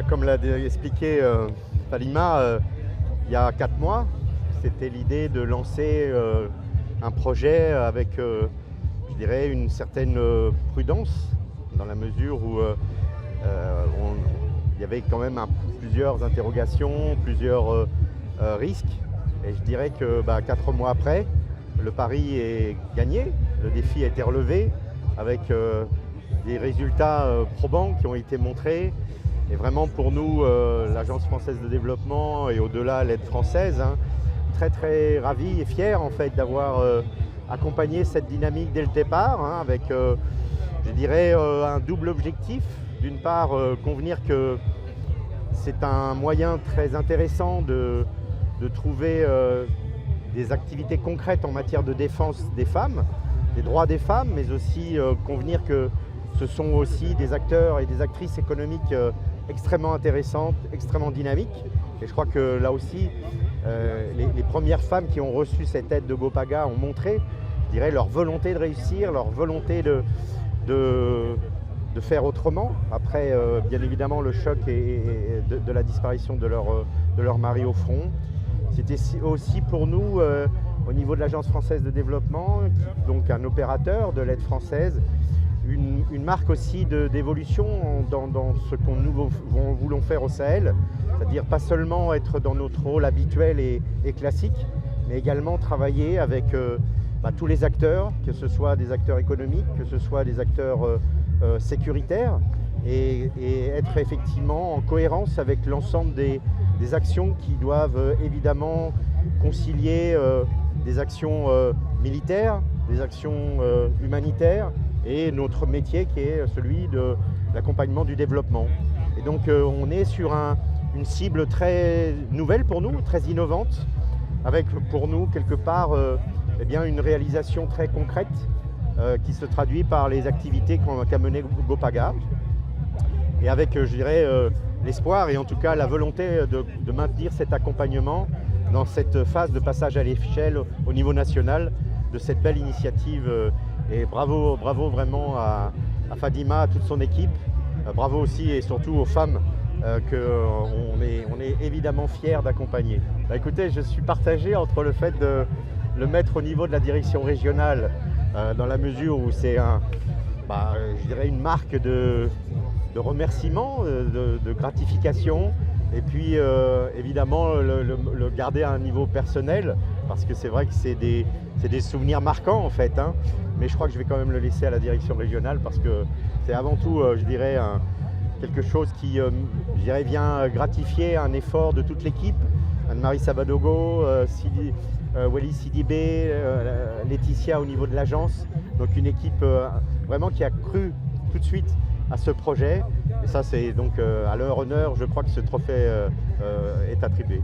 Comme l'a expliqué Falima, il y a 4 mois, c'était l'idée de lancer un projet avec, je dirais, une certaine prudence, dans la mesure où il y avait quand même plusieurs interrogations, plusieurs risques. Et je dirais que 4 mois après, le pari est gagné, le défi a été relevé avec des résultats probants qui ont été montrés. Et vraiment pour nous, l'Agence française de développement et au-delà l'aide française, très très ravis et fiers en fait d'avoir accompagné cette dynamique dès le départ, avec je dirais un double objectif. D'une part, convenir que c'est un moyen très intéressant de trouver des activités concrètes en matière de défense des femmes, des droits des femmes, mais aussi convenir que ce sont aussi des acteurs et des actrices économiques extrêmement intéressantes, extrêmement dynamiques. Et je crois que là aussi, les premières femmes qui ont reçu cette aide de Gopaga ont montré, je dirais, leur volonté de réussir, leur volonté de faire autrement. Après, bien évidemment, le choc de la disparition de leur mari au front. C'était aussi pour nous, au niveau de l'Agence française de développement, donc un opérateur de l'aide française, une marque aussi d'évolution dans ce que nous voulons faire au Sahel, c'est-à-dire pas seulement être dans notre rôle habituel et classique, mais également travailler avec tous les acteurs, que ce soit des acteurs économiques, que ce soit des acteurs sécuritaires, et être effectivement en cohérence avec l'ensemble des actions qui doivent évidemment concilier des actions militaires, des actions humanitaires et notre métier qui est celui de l'accompagnement du développement. Et donc on est sur une cible très nouvelle pour nous, très innovante, avec pour nous quelque part une réalisation très concrète qui se traduit par les activités qu'a mené Gopaga, et avec je dirais l'espoir et en tout cas la volonté de maintenir cet accompagnement dans cette phase de passage à l'échelle au niveau national de cette belle initiative. Et bravo vraiment à Fadima, à toute son équipe. Bravo aussi et surtout aux femmes qu'on est évidemment fiers d'accompagner. Écoutez, je suis partagé entre le fait de le mettre au niveau de la direction régionale, dans la mesure où c'est je dirais une marque de remerciement, de gratification, et puis évidemment le garder à un niveau personnel, parce que c'est vrai que c'est des souvenirs marquants en fait, mais je crois que je vais quand même le laisser à la direction régionale, parce que c'est avant tout, je dirais, quelque chose qui je dirais, vient gratifier un effort de toute l'équipe, Anne-Marie Sabadogo, Wally Sidibé, Laetitia au niveau de l'agence, donc une équipe vraiment qui a cru tout de suite à ce projet, et ça c'est donc à leur honneur, je crois que ce trophée est attribué.